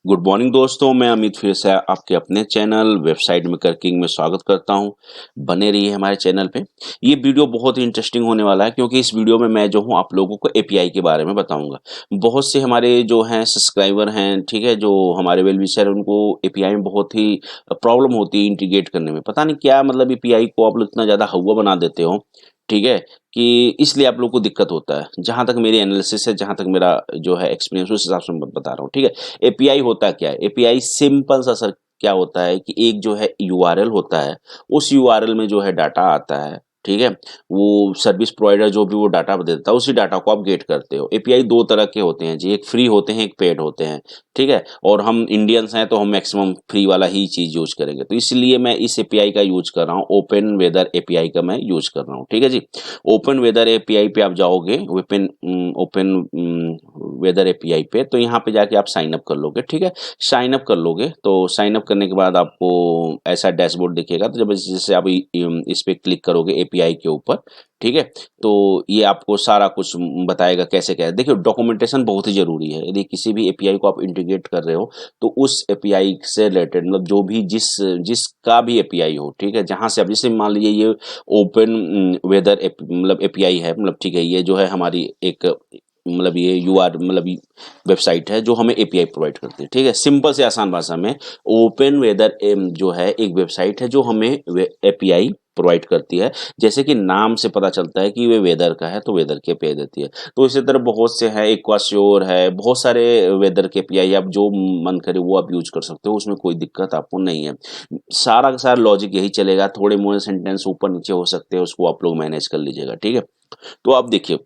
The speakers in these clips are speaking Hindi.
गुड मॉर्निंग दोस्तों, मैं अमित फिर से आपके अपने चैनल वेबसाइट मेकर किंग में स्वागत करता हूं। बने रहिए हमारे चैनल पे। ये वीडियो बहुत ही इंटरेस्टिंग होने वाला है क्योंकि इस वीडियो में मैं जो हूं आप लोगों को एपीआई के बारे में बताऊंगा। बहुत से हमारे जो हैं सब्सक्राइबर हैं, ठीक है, जो हमारे वेल विशर हैं, उनको एपीआई में बहुत ही प्रॉब्लम होती है इंटीग्रेट करने में। पता नहीं क्या मतलब एपीआई को आप लोग इतना ज़्यादा हवा बना देते हो, ठीक है, कि इसलिए आप लोग को दिक्कत होता है। जहाँ तक मेरी एनालिसिस है, जहाँ तक मेरा जो है एक्सपीरियंस, उस हिसाब से मैं बता रहा हूँ, ठीक है। एपीआई होता क्या है? एपीआई सिंपल सा सर क्या होता है कि एक जो है यूआरएल होता है, उस यूआरएल में जो है डाटा आता है, ठीक है। वो सर्विस प्रोवाइडर जो भी वो डाटा देता है, उसी डाटा को आप गेट करते हो। एपीआई दो तरह के होते हैं जी, एक फ्री होते हैं, एक पेड होते हैं, ठीक है। और हम इंडियंस हैं तो हम मैक्सिमम फ्री वाला ही चीज यूज करेंगे, तो इसलिए मैं इस एपीआई का यूज कर रहा हूँ। ओपन वेदर एपीआई का मैं यूज कर रहा हूँ, ठीक है जी। ओपन वेदर एपीआई पे आप जाओगे, ओपन ओपन वेदर एपीआई पे, तो यहाँ पे जाके आप साइन अप कर लोगे, ठीक है। साइन अप कर लोगे तो साइन अप करने के बाद आपको ऐसा डैशबोर्ड दिखेगा। तो जब जैसे आप इस पे क्लिक करोगे एपीआई के ऊपर, ठीक है, तो ये आपको सारा कुछ बताएगा कैसे क्या है। देखिए, डॉक्यूमेंटेशन बहुत ही जरूरी है। यदि किसी भी एपीआई को आप इंटीग्रेट कर रहे हो तो उस एपीआई से रिलेटेड मतलब जो भी जिसका भी एपीआई हो, ठीक है, जहां से आप जैसे मान लीजिए ये ओपन वेदर मतलब एपीआई है, मतलब ठीक है, ये जो है हमारी एक मतलब ये यूआर मतलब वेबसाइट है जो हमें एपीआई प्रोवाइड करती है, ठीक है। सिंपल से आसान भाषा में ओपन वेदर जो है एक वेबसाइट है जो हमें एपीआई प्रोवाइड करती है। जैसे कि नाम से पता चलता है कि वे वेदर का है तो वेदर के एपीआई देती है। तो इसी तरह बहुत से हैं, एक्वाश्योर है, बहुत सारे वेदर के एपीआई, आप जो मन करे वो आप यूज कर सकते हो, उसमें कोई दिक्कत आपको नहीं है। सारा का सारा लॉजिक यही चलेगा, थोड़े मोड़े सेंटेंस ऊपर नीचे हो सकते हैं, उसको आप लोग मैनेज कर लीजिएगा, ठीक है। तो आप देखिए,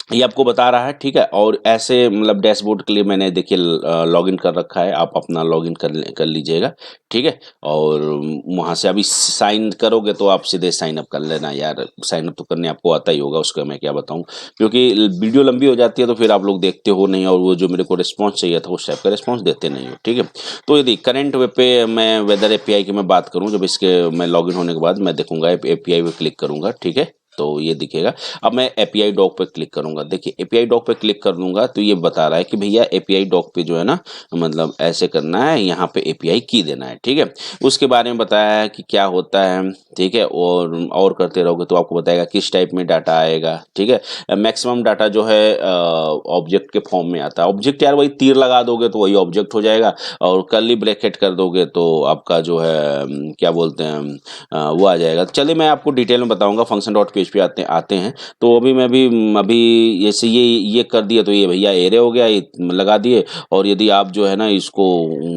ये आपको बता रहा है, ठीक है। और ऐसे मतलब डैशबोर्ड के लिए मैंने देखिए लॉगिन कर रखा है, आप अपना लॉगिन कर लीजिएगा, ठीक है। और वहाँ से अभी साइन करोगे तो आप सीधे साइन अप कर लेना यार। साइन अप तो करने आपको आता ही होगा, उसका मैं क्या बताऊँ, क्योंकि वीडियो लंबी हो जाती है तो फिर आप लोग देखते हो नहीं, और वो जो मेरे को रिस्पॉन्स चाहिए था उस टाइप का रिस्पॉन्स देते नहीं हो, ठीक है। तो यदि करंट वेब पे मैं वेदर एपीआई की मैं बात करूँ, जब इसके मैं लॉगिन होने के बाद मैं देखूंगा एपीआई पे क्लिक करूंगा, ठीक है, तो ये दिखेगा। अब मैं एपीआई डॉक पे क्लिक करूंगा। देखिए, एपीआई डॉक पे क्लिक कर दूंगा तो ये बता रहा है कि भैया एपीआई डॉक पे जो है ना, मतलब ऐसे करना है, यहाँ पे एपीआई की देना है, ठीक है। उसके बारे में बताया है कि क्या होता है, ठीक है। और करते रहोगे तो आपको बताएगा किस टाइप में डाटा आएगा, ठीक है। मैक्सिमम डाटा जो है ऑब्जेक्ट के फॉर्म में आता है। ऑब्जेक्ट यार वही तीर लगा दोगे तो वही ऑब्जेक्ट हो जाएगा, और कर्ली ब्रैकेट कर दोगे तो आपका जो है क्या बोलते हैं वो आ जाएगा। चलिए मैं आपको डिटेल में बताऊंगा। फंक्शन डॉट पेज पे आते आते हैं। तो अभी जैसे ये कर दिया तो ये भैया एरे हो गया, ये लगा दिए। और यदि आप जो है ना इसको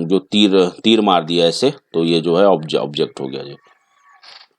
जो तीर तीर मार दिया ऐसे, तो ये जो है ऑब्जेक्ट हो गया जी,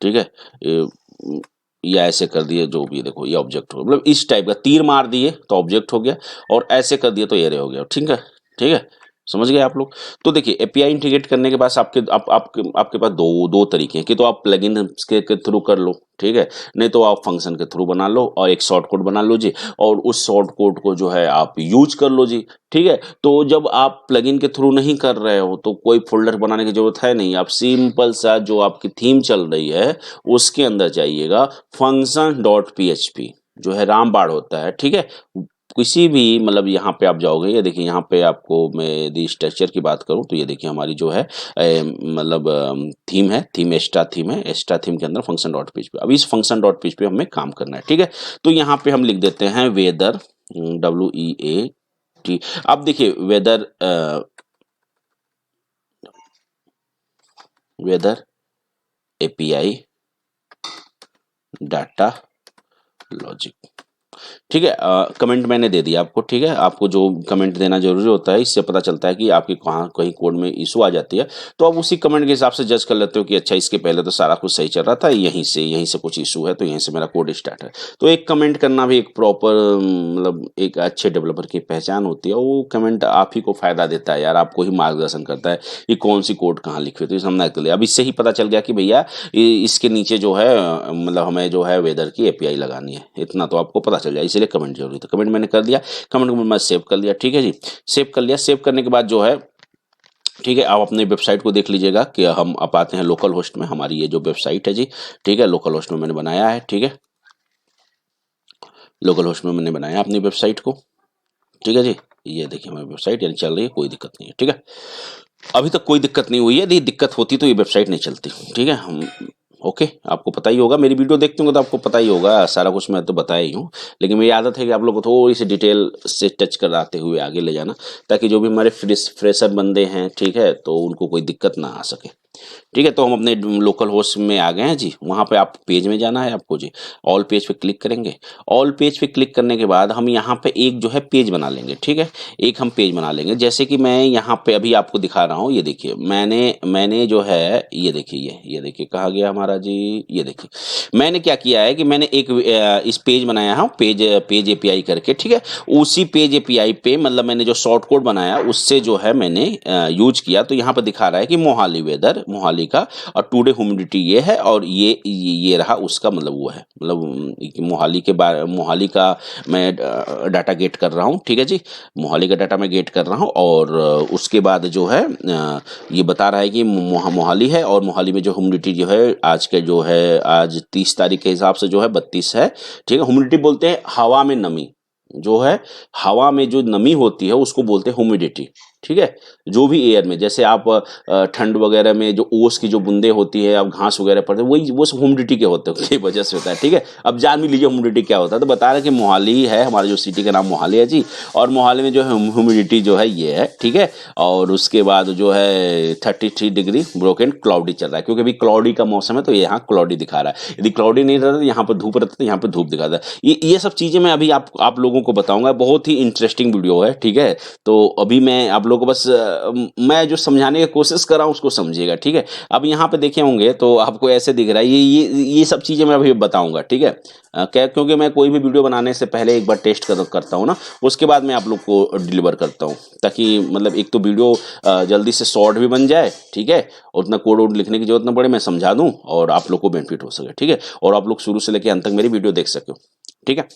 ठीक है। ये या ऐसे कर दिए, जो भी देखो ये ऑब्जेक्ट हो गया, मतलब इस टाइप का तीर मार दिए तो ऑब्जेक्ट हो गया, और ऐसे कर दिए तो एरे हो गया, ठीक है, ठीक है। समझ गए आप लोग। तो देखिए, एपीआई इंटीग्रेट करने के बाद आपके पास दो तरीके हैं कि तो आप प्लगइन के थ्रू कर लो, ठीक है, नहीं तो आप फंक्शन के थ्रू बना लो और एक शॉर्ट कोड बना लो जी, और उस शॉर्ट कोड को जो है आप यूज कर लो जी, ठीक है। तो जब आप प्लगइन के थ्रू नहीं कर रहे हो तो कोई फोल्डर बनाने की जरूरत है नहीं। आप सिंपल सा जो आपकी थीम चल रही है उसके अंदर जाइएगा, फंक्शन डॉट पीएचपी जो है रामबाण होता है, ठीक है। किसी भी मतलब यहाँ पे आप जाओगे, ये देखिए यहाँ पे आपको मैं यदि स्ट्रक्चर की बात करूँ तो ये देखिए हमारी जो है मतलब थीम है, थीम एक्स्ट्रा थीम है। एक्स्ट्रा थीम के अंदर फंक्शन डॉट पेज पे, अब इस फंक्शन डॉट पेज पे हमें काम करना है, ठीक है। तो यहाँ पे हम लिख देते हैं वेदर, WEAT। अब देखिए वेदर एपीआई डाटा लॉजिक, ठीक है। कमेंट मैंने दे दिया आपको, ठीक है। आपको जो कमेंट देना जरूरी होता है, इससे पता चलता है कि आपकी कहाँ कहीं कोड में इशू आ जाती है, तो आप उसी कमेंट के हिसाब से जज कर लेते हो कि अच्छा इसके पहले तो सारा कुछ सही चल रहा था, यहीं से कुछ इशू है, तो यहीं से मेरा कोड स्टार्ट है। तो एक कमेंट करना भी एक प्रॉपर मतलब एक अच्छे डेवलपर की पहचान होती है। वो कमेंट आप ही को फायदा देता है यार, आपको ही मार्गदर्शन करता है कि कौन सी कोड कहाँ लिखी, तो समझना के लिए अब इससे ही पता चल गया कि भैया इसके नीचे जो है मतलब हमें जो है वेदर की एपीआई लगानी है, इतना तो आपको पता चल जाए, इसलिए कमेंट जरूरी था। कमेंट मैंने कर दिया, कमेंट को मैं सेव कर लिया, ठीक है जी। सेव कर लिया। सेव करने के बाद जो है, ठीक है, आप अपने वेबसाइट को देख लीजिएगा कि हम अब आते हैं लोकल होस्ट में। हमारी ये जो वेबसाइट है जी, ठीक है, लोकल होस्ट में मैंने बनाया है, ठीक है। लोकल होस्ट में मैंने बनाया अपनी वेबसाइट को, ठीक है जी, ये देखिए हमारी वेबसाइट यानी चल रही है, कोई दिक्कत नहीं है। ठीक है, अभी तक कोई दिक्कत नहीं हुई है, यदि दिक्कत होती तो ये वेबसाइट नहीं चलती। ठीक है, हम ओके, आपको पता ही होगा, मेरी वीडियो देखते होंगे तो आपको पता ही होगा, सारा कुछ मैं तो बताया ही हूँ। लेकिन मेरी आदत है कि आप लोग को थोड़ी सी डिटेल से टच कराते हुए आगे ले जाना, ताकि जो भी हमारे फ्रेशर बंदे हैं, ठीक है, तो उनको कोई दिक्कत ना आ सके। ठीक है, तो हम अपने लोकल होस्ट में आ गए हैं जी। वहाँ पे आप पेज में जाना है आपको जी, ऑल पेज पे क्लिक करेंगे। ऑल पेज पे क्लिक करने के बाद हम यहाँ पे एक जो है पेज बना लेंगे। ठीक है, एक हम पेज बना लेंगे, जैसे कि मैं यहाँ पे अभी आपको दिखा रहा हूँ। ये देखिए, मैंने जो है, ये देखिए, ये देखिए कहाँ गया हमारा जी, ये देखिए मैंने क्या किया है कि मैंने एक इस पेज बनाया है, पेज एपीआई करके। ठीक है, उसी पेज एपीआई पे मतलब मैंने जो शॉर्ट कोड बनाया उससे जो है मैंने यूज किया। तो यहाँ पे दिखा रहा है कि मोहाली वेदर, मोहाली का, और टुडे ह्यूमिडिटी ये है, और ये रहा उसका मतलब वो है, मतलब मोहाली के बारे, मोहाली का मैं डाटा गेट कर रहा हूँ। ठीक है जी, मोहाली का डाटा मैं गेट कर रहा हूँ, और उसके बाद जो है ये बता रहा है कि मोहाली है, और मोहाली में जो ह्यूमिडिटी जो है आज के जो है, आज 30 तारीख के हिसाब से जो है 32 है। ठीक है, ह्यूमिडिटी बोलते हैं हवा में नमी, जो है हवा में जो नमी होती है उसको बोलते हैं ह्यूमिडिटी। ठीक है, जो भी एयर में, जैसे आप ठंड वगैरह में जो ओस की जो बूंदे होती है, आप घास वगैरह पड़ते हैं, वही वो सब ह्यूमिडिटी के होते हैं, की वजह से होता है। ठीक है, अब जान भी लीजिए ह्यूमिडिटी क्या होता है। तो बता रहे कि मोहाली है, हमारा जो सिटी का नाम मोहाली है जी, और मोहाली में जो है ह्यूमिडिटी जो है ये है। ठीक है, और उसके बाद जो है 33 डिग्री ब्रोकन क्लाउडी चल रहा है, क्योंकि अभी क्लाउडी का मौसम है तो यहाँ क्लाउडी दिखा रहा है। यदि क्लाउडी नहीं रहता तो यहाँ पर धूप रहता, तो यहाँ पर धूप दिखाता है। ये सब चीज़ें मैं अभी आप लोगों को बताऊंगा, बहुत ही इंटरेस्टिंग वीडियो है। ठीक है, तो अभी मैं आप लोगों को बस मैं जो समझाने की कोशिश कर रहा हूँ उसको समझिएगा। ठीक है, अब यहाँ पे देखे होंगे तो आपको ऐसे दिख रहा है, ये सब चीज़ें मैं अभी बताऊंगा। ठीक है, क्या, क्योंकि मैं कोई भी वीडियो बनाने से पहले एक बार टेस्ट करता हूँ ना, उसके बाद मैं आप लोग को डिलीवर करता हूँ, ताकि मतलब एक तो वीडियो जल्दी से शॉर्ट भी बन जाए। ठीक है, उतना कोड वोड लिखने की जरूरत ना पड़े, मैं समझा दूँ और आप लोग को बेनिफिट हो सके। ठीक है, और आप लोग शुरू से लेकर अंत तक मेरी वीडियो देख सको। ठीक है,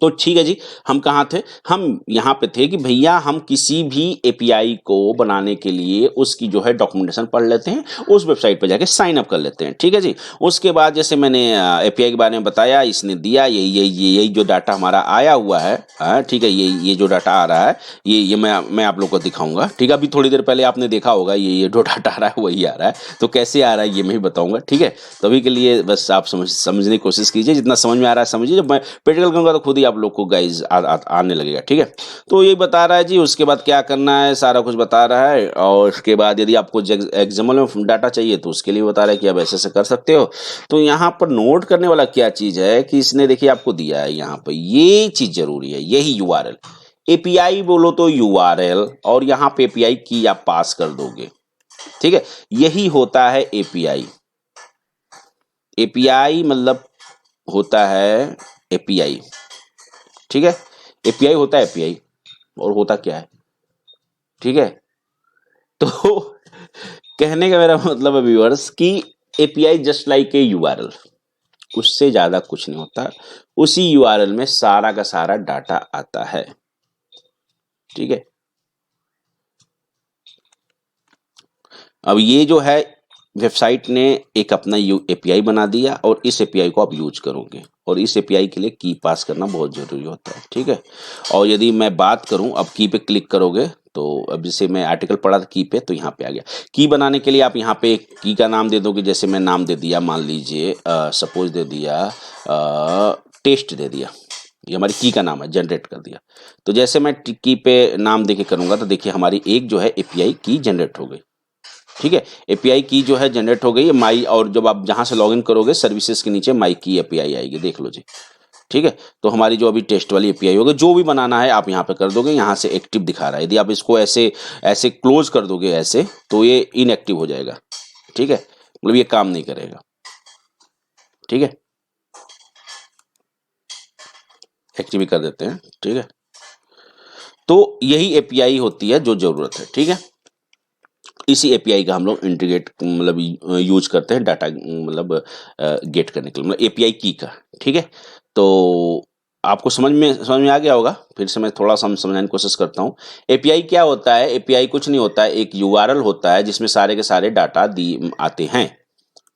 तो ठीक है जी, हम कहाँ थे, हम यहाँ पे थे कि भैया हम किसी भी एपीआई को बनाने के लिए उसकी जो है डॉक्यूमेंटेशन पढ़ लेते हैं, उस वेबसाइट पे जाके साइन अप कर लेते हैं। ठीक है जी, उसके बाद जैसे मैंने एपीआई के बारे में बताया, इसने दिया यही जो डाटा हमारा आया हुआ है। ठीक है, ये जो डाटा आ रहा है, ये मैं आप लोग को दिखाऊंगा। ठीक है, अभी थोड़ी देर पहले आपने देखा होगा, ये जो डाटा आ रहा है वही आ रहा है, तो कैसे आ रहा है ये मैं ही बताऊंगा। ठीक है, तभी के लिए बस आप समझने की कोशिश कीजिए, जितना समझ में आ रहा है समझिए, जब मैं प्रैक्टिकल करूंगा तो खुद ही आप लोग को गाइज आने लगेगा। ठीक है, तो ये बता रहा है जी, उसके बाद क्या करना है सारा कुछ बता रहा है, और उसके बाद यदि आपको एग्जाम्पल में डाटा चाहिए तो उसके लिए बता रहा है कि आप ऐसे ऐसे कर सकते हो। तो यहाँ पर नोट करने वाला क्या चीज है कि इसने देखिए आपको दिया है यहाँ पर, ये चीज जरूरी है, यही यूआरएल। एपीआई बोलो तो यूआरएल, और यहाँ पे एपीआई की आप पास कर दोगे। ठीक है, यही होता है एपीआई। एपीआई मतलब होता है एपीआई। ठीक है, एपीआई होता है एपीआई, और होता क्या है। ठीक है, तो कहने का मेरा मतलब है व्यूअर्स कि API just like a URL, उससे ज्यादा कुछ नहीं होता, उसी यूआरएल में सारा का सारा डाटा आता है। ठीक है, अब ये जो है वेबसाइट ने एक अपना एपीआई बना दिया, और इस एपीआई को आप यूज करोगे, और इस एपीआई के लिए की पास करना बहुत जरूरी होता है। ठीक है, और यदि मैं बात करूं, अब की पे क्लिक करोगे तो अब जैसे मैं आर्टिकल पढ़ा था की पे, तो यहाँ पे आ गया। की बनाने के लिए आप यहाँ पे की का नाम दे दोगे, जैसे मैं नाम दे दिया, मान लीजिए सपोज दे दिया टेस्ट दे दिया, ये हमारी की का नाम है, जनरेट कर दिया। तो जैसे मैं की पे नाम देके करूंगा तो देखिए हमारी एक जो है एपीआई की जनरेट हो गई। ठीक है, एपीआई की जो है जनरेट हो गई है माई, और जब आप जहां से लॉगिन करोगे सर्विसेज के नीचे माई की एपीआई आएगी, देख लो जी। ठीक है, तो हमारी जो अभी टेस्ट वाली एपीआई होगी, जो भी बनाना है आप यहाँ पे कर दोगे, यहाँ से एक्टिव दिखा रहा है। यदि आप इसको ऐसे ऐसे क्लोज कर दोगे ऐसे, तो ये इनएक्टिव हो जाएगा। ठीक है, मतलब ये काम नहीं करेगा। ठीक है, एक्टिव ही कर देते हैं। ठीक है, तो यही एपीआई होती है जो जरूरत है। ठीक है, इसी एपीआई का हम लोग इंटीग्रेट मतलब यूज करते हैं डाटा मतलब गेट करने के लिए, मतलब एपीआई की का। ठीक है, तो आपको समझ में आ गया होगा, फिर से मैं थोड़ा सा समझाने की कोशिश करता हूँ। एपीआई क्या होता है, एपीआई कुछ नहीं होता है, एक यूआरएल होता है जिसमें सारे के सारे डाटा दी आते हैं।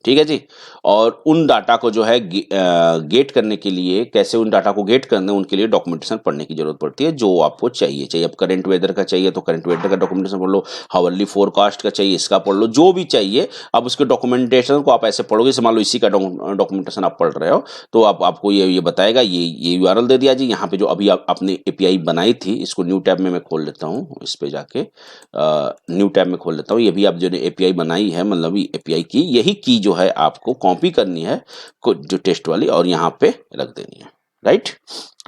ठीक है जी। और उन डाटा को जो है गेट करने के लिए, कैसे उन डाटा को गेट करना है, उनके लिए डॉक्यूमेंटेशन पढ़ने की जरूरत पड़ती है, जो आपको चाहिए। चाहिए अब करंट वेदर का चाहिए तो करंट वेदर का डॉक्यूमेंटेशन पढ़ लो, हावरली फोरकास्ट का चाहिए इसका पढ़ लो, जो भी चाहिए। अब उसके डॉक्यूमेंटेशन को आप ऐसे पढ़ोगे, मान लो इसी का डॉक्यूमेंटेशन आप पढ़ रहे हो, तो आपको ये बताएगा, ये यूआरएल दे दिया जी। यहाँ पे जो अभी आपने एपीआई बनाई थी, इसको न्यू टैब में मैं खोल लेता हूँ, इस पे जाके न्यू टैब में खोल लेता हूँ। ये भी आप जो एपीआई बनाई है, मतलब एपीआई की यही की जो है आपको कॉपी करनी है जो टेस्ट वाली, और यहाँ पे रख देनी है, राइट।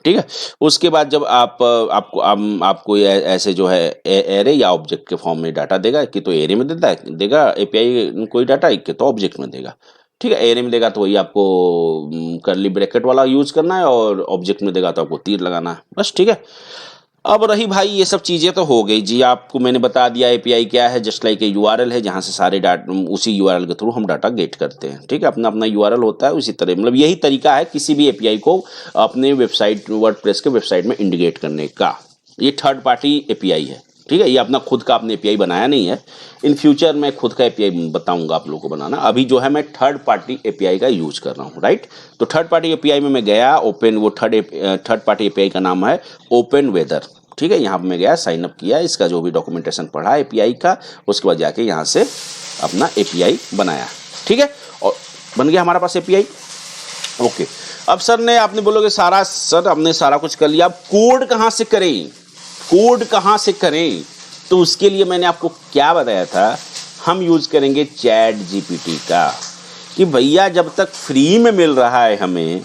ठीक है। उसके बाद जब आपको ऐसे जो है एरे या ऑब्जेक्ट के फॉर्म में डाटा देगा, कि तो एरे में देगा एपीआई कोई डाटा, कि तो ऑब्जेक्ट में देगा। ठीक है, एरे में देगा तो वही आपको करली ब्रैकेट वाला यूज करना है, और ऑब्जेक्ट में देगा तो आपको तीर लगाना है, बस। ठीक है। अब रही भाई ये सब चीजें तो हो गई जी, आपको मैंने बता दिया एपीआई क्या है। जस्ट लाइक यूआरएल है, जहां से सारे डाटा, उसी यूआरएल के थ्रू हम डाटा गेट करते हैं। ठीक है, अपना अपना यूआरएल होता है, उसी तरह मतलब यही तरीका है किसी भी एपीआई को अपने वेबसाइट, वर्डप्रेस के वेबसाइट में इंटीग्रेट करने का। ये थर्ड पार्टी एपीआई है। ठीक है, ये अपना खुद का आपने एपीआई बनाया नहीं है। इन फ्यूचर मैं खुद का एपीआई बताऊंगा आप लोगों को बनाना। अभी जो है मैं थर्ड पार्टी एपीआई का यूज कर रहा हूँ, राइट। तो थर्ड पार्टी एपीआई में मैं गया, ओपन, वो थर्ड पार्टी एपीआई का नाम है ओपन वेदर। ठीक है, यहाँ पे मैं गया, साइन अप किया, इसका जो भी डॉक्यूमेंटेशन पढ़ा एपीआई का, उसके बाद जाके यहाँ से अपना एपीआई बनाया। ठीक है, और बन गया हमारा पास एपीआई। ओके, अब सर ने, आपने बोलोगे सर हमने सारा कुछ कर लिया, अब कोड कहाँ से करें, कोड कहाँ से करें? तो उसके लिए मैंने आपको क्या बताया था, हम यूज करेंगे चैट जीपीटी का। कि भैया जब तक फ्री में मिल रहा है हमें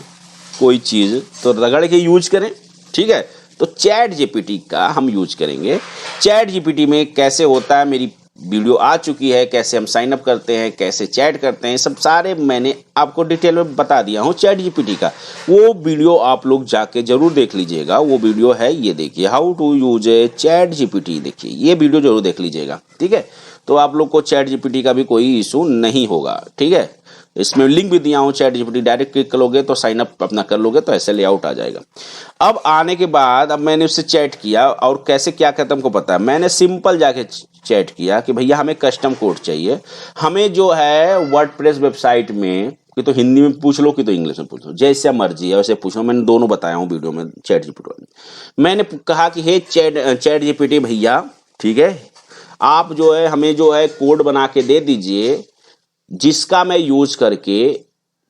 कोई चीज, तो रगड़ के यूज करें। ठीक है, तो चैट जीपीटी का हम यूज करेंगे। चैट जीपीटी में कैसे होता है, मेरी वीडियो आ चुकी है, कैसे हम साइन अप करते हैं, कैसे चैट करते हैं, सब सारे मैंने आपको डिटेल में बता दिया हूँ चैट जीपीटी का। वो वीडियो आप लोग जाके जरूर देख लीजिएगा। वो वीडियो है, ये देखिए, how to use a ChatGPT, देखिए ये वीडियो जरूर देख लीजिएगा। ठीक है, तो आप लोग को चैट जीपीटी का भी कोई इशू नहीं होगा। ठीक है, इसमें लिंक भी दिया हूँ चैट जीपीटी, डायरेक्ट क्लिक करोगे तो साइन अप अपना कर लोगे, तो ऐसे लेआउट आ जाएगा। अब आने के बाद, अब मैंने उससे चैट किया, और कैसे क्या कहता हमको पता है, मैंने सिंपल जाके चैट किया कि भैया हमें कस्टम कोड चाहिए, हमें जो है वर्डप्रेस वेबसाइट में, कि तो हिंदी में पूछ लो कि तो इंग्लिश में पूछ लो, जैसे मर्जी है वैसे पूछो। मैंने दोनों बताया हूँ वीडियो में चैट जीपीटी में। मैंने कहा कि हे चैट जीपीटी भैया, ठीक है, आप जो है हमें जो है कोड बना के दे दीजिए, जिसका मैं यूज करके,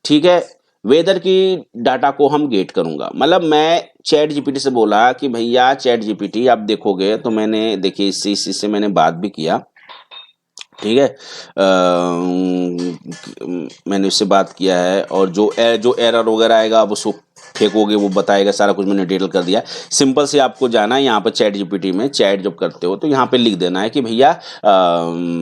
ठीक है, वेदर की डाटा को हम गेट करूंगा। मतलब मैं चैट जीपीटी से बोला कि भैया चैट जीपीटी, आप देखोगे तो मैंने, देखिए इससे मैंने बात भी किया। ठीक है, मैंने उससे बात किया है, और जो एरर वगैरह आएगा आप उसको फेंकोगे, वो बताएगा, सारा कुछ मैंने डिटेल कर दिया। सिंपल से आपको जाना है यहाँ पर चैट जीपीटी में, चैट जब करते हो तो यहाँ पे लिख देना है कि भैया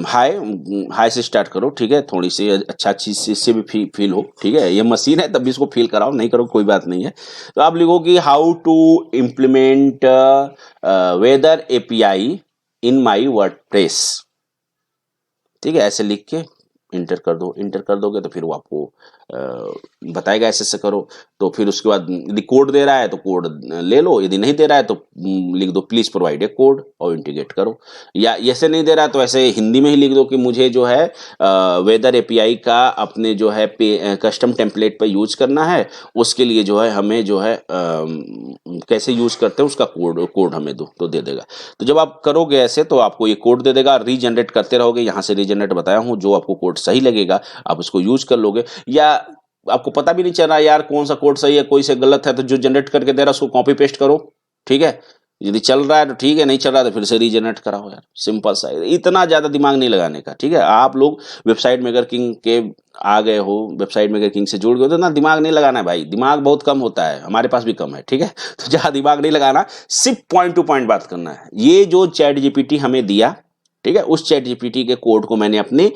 हाय से स्टार्ट करो। ठीक है, थोड़ी सी अच्छा चीज इससे भी फील हो। ठीक है, ये मशीन है तब भी इसको फील कराओ, नहीं करो कोई बात नहीं है। तो आप लिखो कि how to implement weather API in my WordPress. ठीक है, ऐसे लिख के इंटर कर दो। इंटर कर दोगे तो फिर वो आपको बताएगा ऐसे ऐसे करो। तो फिर उसके बाद यदि कोड दे रहा है तो कोड ले लो, यदि नहीं दे रहा है तो लिख दो प्लीज प्रोवाइड ए कोड और इंटीग्रेट करो। या ऐसे नहीं दे रहा है तो ऐसे हिंदी में ही लिख दो कि मुझे जो है वेदर एपीआई का अपने जो है कस्टम टेम्पलेट पर यूज करना है, उसके लिए जो है हमें जो है कैसे यूज करते हैं उसका कोड हमें दो, तो दे देगा। तो जब आप करोगे ऐसे तो आपको ये कोड दे देगा, रीजनरेट करते रहोगे। यहाँ से रीजनरेट बताया हूँ, जो आपको कोड सही लगेगा आप उसको यूज कर लोगे। या आपको पता भी नहीं चल रहा यार कौन सा कोड सही है कोई से गलत है, तो जो जनरेट करके दे रहा है उसको कॉपी पेस्ट करो। ठीक है, यदि चल रहा है तो ठीक है, नहीं चल रहा है तो फिर से रीजनरेट कराओ यार, सिंपल सा है, इतना ज्यादा दिमाग नहीं लगाने का। ठीक है, आप लोग वेबसाइट मेकर किंग के आ गए हो, वेबसाइट मेकर किंग से जुड़ गए हो, तो ना दिमाग नहीं लगाना है भाई, दिमाग बहुत कम होता है, हमारे पास भी कम है। ठीक है, तो ज्यादा दिमाग नहीं लगाना, सिर्फ पॉइंट टू पॉइंट बात करना है। ये जो चैट जीपीटी हमें दिया, ठीक है, उस चैट जीपीटी के कोड को मैंने अपने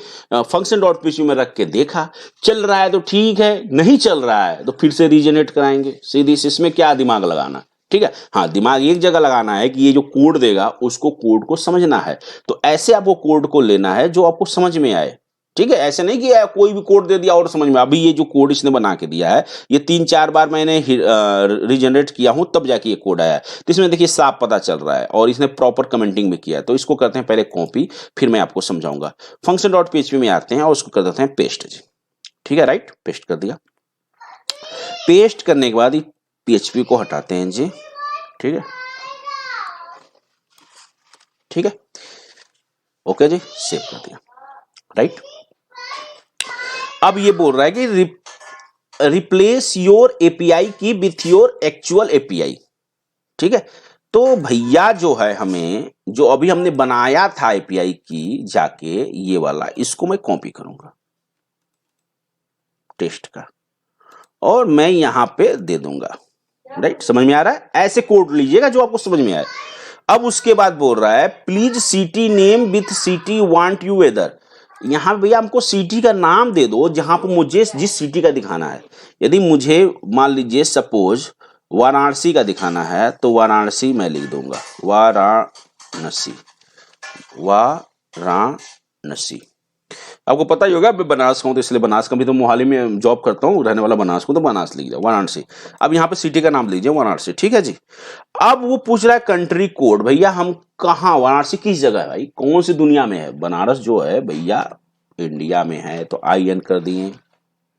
function.py में रख के देखा, चल रहा है तो ठीक है, नहीं चल रहा है तो फिर से रीजनरेट कराएंगे सीधी। इसमें क्या दिमाग लगाना। ठीक है, हाँ दिमाग एक जगह लगाना है कि ये जो कोड देगा उसको कोड को समझना है। तो ऐसे आपको कोड को लेना है जो आपको समझ में आए। ठीक है, ऐसे नहीं कि कोई भी कोड दे दिया और समझ में। अभी ये जो कोड इसने बना के दिया है, ये 3-4 बार मैंने रीजनरेट किया हूं तब जाके ये कोड आया है। तो इसमें देखिए साफ पता चल रहा है, और इसने प्रॉपर कमेंटिंग भी किया है। तो इसको करते हैं पहले कॉपी, फिर मैं आपको समझाऊंगा। function.php में आते हैं और उसको कर देते हैं पेस्ट जी। ठीक है, राइट, पेस्ट कर दिया। पेस्ट करने के बाद PHP को हटाते हैं जी, ठीक है, ठीक है, ओके जी, सेव कर दिया, राइट। अब ये बोल रहा है कि रिप्लेस योर एपीआई की विथ योर एक्चुअल एपीआई, ठीक है। तो भैया जो है, हमें जो अभी हमने बनाया था एपीआई की, जाके ये वाला इसको मैं कॉपी करूंगा टेस्ट का, और मैं यहां पे दे दूंगा, राइट। समझ में आ रहा है? ऐसे कोड लीजिएगा जो आपको समझ में आए। अब उसके बाद बोल रहा है please city name with city want you whether. यहां भैया हमको सिटी का नाम दे दो जहां पर मुझे जिस सिटी का दिखाना है। यदि मुझे मान लीजिए सपोज वाराणसी का दिखाना है तो वाराणसी मैं लिख दूंगा, वाराणसी, वाराणसी। आपको पता ही होगा मैं बनारस का हूं तो इसलिए बनारस का, भी तो मोहाली में जॉब करता हूं, रहने वाला बनारस को, तो बनारस लिख दिया, वाराणसी। अब यहाँ पे सिटी का नाम लीजिए वाराणसी, ठीक है जी। अब वो पूछ रहा है कंट्री कोड, भैया हम कहाँ, वाराणसी किस जगह है भाई, कौन सी दुनिया में है? बनारस जो है भैया इंडिया में है, तो IN कर दिए,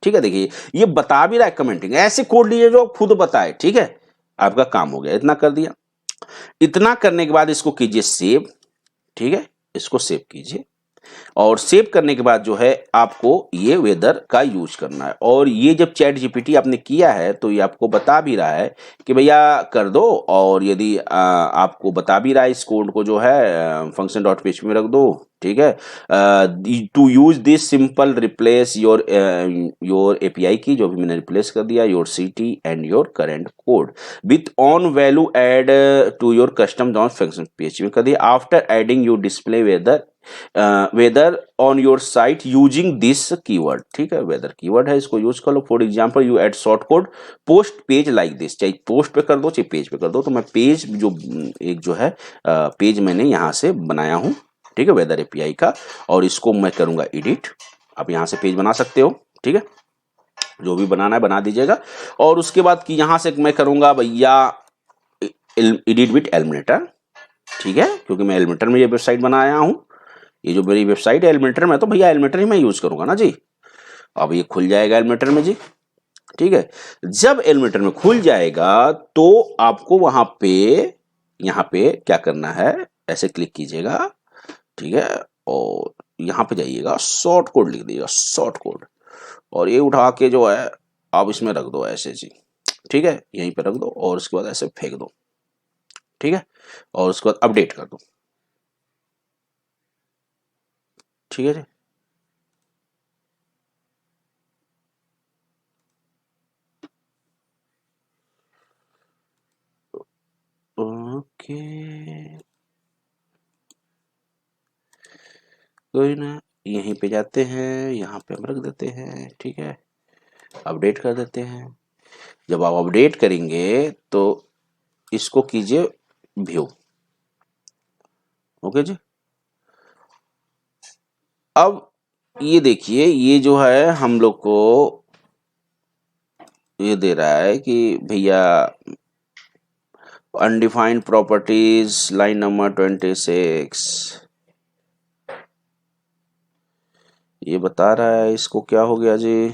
ठीक है। देखिए ये बता भी रहा है कमेंटिंग, ऐसे कोड लीजिए जो खुद बताए, ठीक है। आपका काम हो गया, इतना कर दिया। इतना करने के बाद इसको कीजिए सेव, ठीक है, इसको सेव कीजिए। और सेव करने के बाद जो है आपको ये वेदर का यूज करना है। और ये जब चैट जीपीटी आपने किया है तो ये आपको बता भी रहा है कि भैया कर दो, और यदि आपको बता भी रहा है इस कोड को जो है फंक्शन डॉट php में रख दो, ठीक है। To use this simple replace your API key, जो भी मैंने रिप्लेस कर दिया, your city and your current code with on value add to your custom dot function php में कर दिया। After adding you display weather on your site using this keyword, ठीक है। वेदर कीवर्ड है, इसको यूज कर लो। For example you add short code post page like this, चाहे पोस्ट पे कर दो चाहे पेज पे कर दो। तो मैं पेज जो एक जो है पेज मैंने यहां से बनाया हूं, ठीक है, वेदर एपीआई का, और इसको मैं करूंगा एडिट। आप यहां से पेज बना सकते हो, ठीक है, जो भी बनाना है बना दीजिएगा। और उसके बाद कि यहां से मैं करूंगा भैया एडिट विथ एलिमिनेटर, ठीक है, क्योंकि मैं एलिमिनेटर में ये वेबसाइट बनाया हूं। ये जो मेरी वेबसाइट है एलिमेंटर में, तो भैया एलिमेंटर ही मैं यूज करूंगा ना जी। अब ये खुल जाएगा एलिमेंटर में जी, ठीक है। जब एलिमेंटर में खुल जाएगा तो आपको वहां पे यहाँ पे क्या करना है, ऐसे क्लिक कीजिएगा, ठीक है, और यहाँ पे जाइएगा, शॉर्ट कोड लिख दीजिएगा, शॉर्ट कोड, और ये उठा के जो है आप इसमें रख दो ऐसे जी, ठीक है, यहीं पे रख दो, और उसके बाद ऐसे फेंक दो, ठीक है, और उसके बाद अपडेट कर दो, ठीक है जी। ओके, कोई ना, यहीं पे जाते हैं, यहाँ पे हम रख देते हैं, ठीक है, अपडेट कर देते हैं। जब आप अपडेट करेंगे तो इसको कीजिए व्यू, ओके जी। अब ये देखिए, ये जो है हम लोग को ये दे रहा है कि भैया अनडिफाइंड प्रॉपर्टीज लाइन नंबर 26, ये बता रहा है इसको क्या हो गया जी।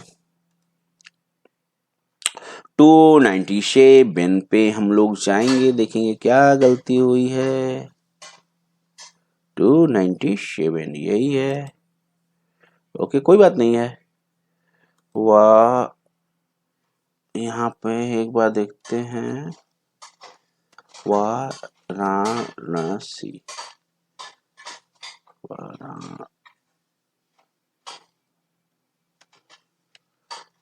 297 पे हम लोग जाएंगे, देखेंगे क्या गलती हुई है। 297 यही है, ओके, कोई बात नहीं है। वाह, यहाँ पे एक बार देखते हैं, वाराणसी,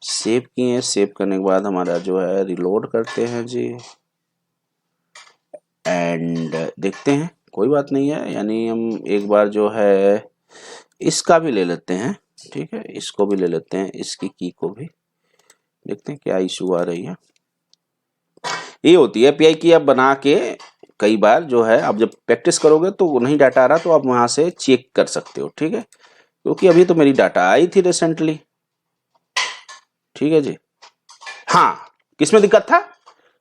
सेव किए, सेव करने के बाद हमारा जो है रिलोड करते हैं जी, एंड देखते हैं, कोई बात नहीं है। यानी हम एक बार जो है इसका भी ले लेते हैं, ठीक है, इसको भी ले लेते हैं, इसकी की को भी देखते हैं क्या इशू आ रही है। ये होती है एपीआई की, आप बना के कई बार जो है आप जब प्रैक्टिस करोगे तो नहीं डाटा आ रहा तो आप वहां से चेक कर सकते हो, ठीक है, क्योंकि अभी तो मेरी डाटा आई थी रिसेंटली, ठीक है जी। हाँ, किसमें दिक्कत था,